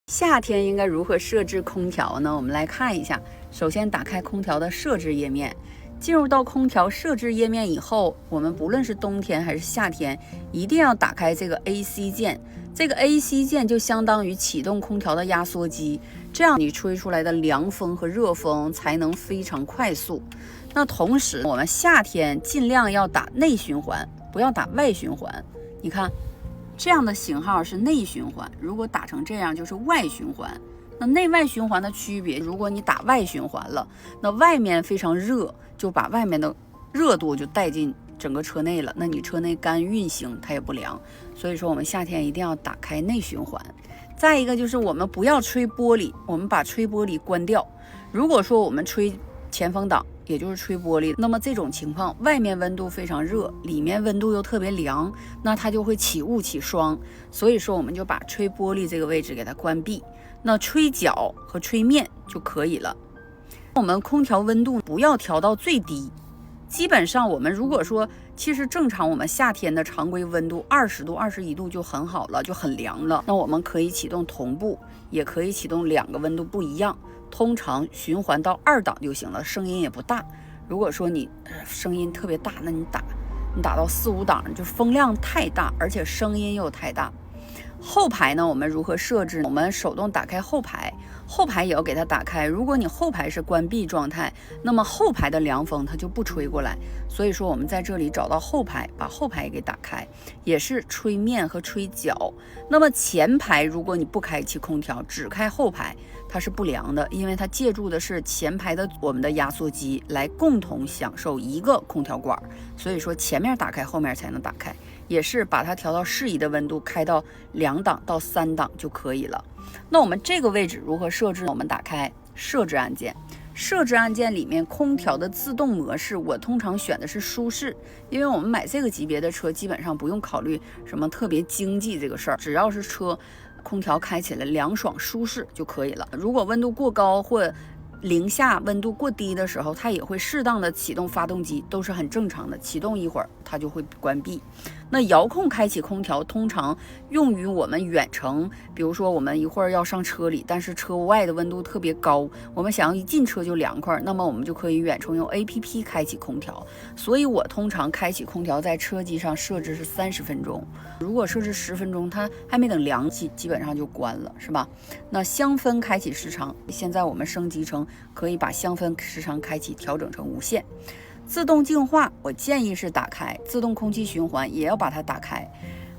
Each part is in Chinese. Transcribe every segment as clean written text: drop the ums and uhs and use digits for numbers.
夏天应该如何设置空调呢？我们来看一下。首先打开空调的设置页面，进入到空调设置页面以后，我们不论是冬天还是夏天，一定要打开这个 AC 键。这个 AC 键就相当于启动空调的压缩机，这样你吹出来的凉风和热风才能非常快速。那同时，我们夏天尽量要打内循环，不要打外循环。你看。这样的型号是内循环，如果打成这样就是外循环。那内外循环的区别，如果你打外循环了，那外面非常热，就把外面的热度就带进整个车内了，那你车内干运行它也不凉。所以说我们夏天一定要打开内循环。再一个就是我们不要吹玻璃，我们把吹玻璃关掉。如果说我们吹前风挡，也就是吹玻璃，那么这种情况，外面温度非常热，里面温度又特别凉，那它就会起雾起霜。所以说我们就把吹玻璃这个位置给它关闭，那吹脚和吹面就可以了。我们空调温度不要调到最低，基本上我们如果说其实正常我们夏天的常规温度20度21度就很好了，就很凉了。那我们可以启动同步，也可以启动两个温度不一样，通常循环到2档就行了，声音也不大。如果说你声音特别大，那你打到4、5档，就风量太大，而且声音又太大。后排呢，我们如何设置？我们手动打开后排，后排也要给它打开。如果你后排是关闭状态，那么后排的凉风它就不吹过来。所以说我们在这里找到后排，把后排给打开，也是吹面和吹脚。那么前排如果你不开启空调，只开后排，它是不凉的，因为它借助的是前排的我们的压缩机来共同享受一个空调管。所以说前面打开，后面才能打开。也是把它调到适宜的温度，开到2档到3档就可以了。那我们这个位置如何设置？我们打开设置按键，设置按键里面空调的自动模式，我通常选的是舒适，因为我们买这个级别的车基本上不用考虑什么特别经济这个事儿，只要是车空调开起来凉爽舒适就可以了。如果温度过高或零下温度过低的时候，它也会适当的启动发动机，都是很正常的。启动一会儿它就会关闭。那遥控开启空调通常用于我们远程，比如说我们一会儿要上车里，但是车外的温度特别高，我们想要一进车就凉快，那么我们就可以远程用 APP 开启空调。所以我通常开启空调在车机上设置是30分钟，如果设置10分钟，它还没等凉基本上就关了，是吧？那香氛开启时长，现在我们升级成可以把香氛时长开启调整成无限。自动净化我建议是打开，自动空气循环也要把它打开。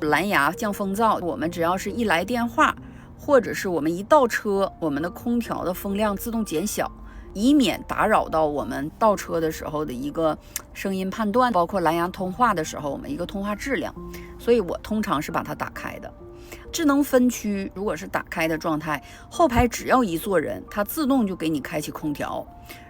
蓝牙降风噪，我们只要是一来电话或者是我们一倒车，我们的空调的风量自动减小，以免打扰到我们倒车的时候的一个声音判断，包括蓝牙通话的时候我们一个通话质量，所以我通常是把它打开的。智能分区如果是打开的状态，后排只要一坐人，它自动就给你开启空调。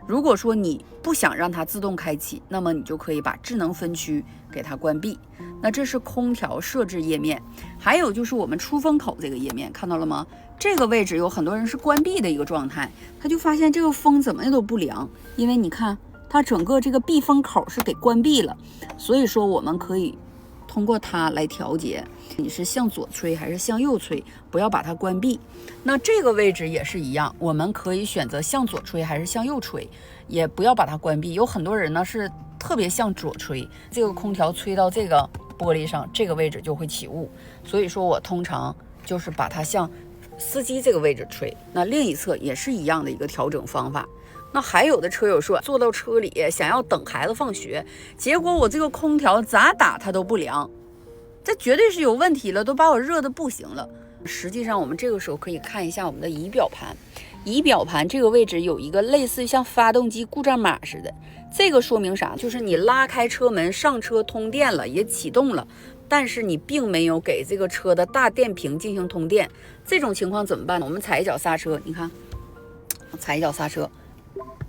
如果说你不想让它自动开启，那么你就可以把智能分区给它关闭。那这是空调设置页面。还有就是我们出风口这个页面，看到了吗？这个位置有很多人是关闭的一个状态，他就发现这个风怎么都不凉，因为你看它整个这个闭风口是给关闭了。所以说我们可以通过它来调节你是向左吹还是向右吹，不要把它关闭。那这个位置也是一样，我们可以选择向左吹还是向右吹，也不要把它关闭。有很多人呢是特别向左吹，这个空调吹到这个玻璃上，这个位置就会起雾，所以说我通常就是把它向司机这个位置吹。那另一侧也是一样的一个调整方法。那还有的车友说，坐到车里想要等孩子放学，结果我这个空调咋打它都不凉，这绝对是有问题了，都把我热得不行了。实际上我们这个时候可以看一下我们的仪表盘，仪表盘这个位置有一个类似于像发动机故障码似的，这个说明啥？就是你拉开车门上车通电了，也启动了，但是你并没有给这个车的大电瓶进行通电，这种情况怎么办呢？我们踩一脚刹车，你看踩一脚刹车，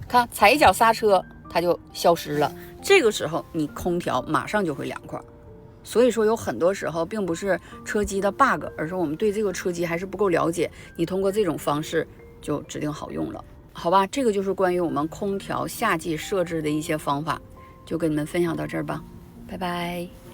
看踩一脚刹车它就消失了，这个时候你空调马上就会凉快。所以说有很多时候并不是车机的 bug， 而是我们对这个车机还是不够了解，你通过这种方式就指定好用了，好吧？这个就是关于我们空调夏季设置的一些方法，就跟你们分享到这儿吧，拜拜。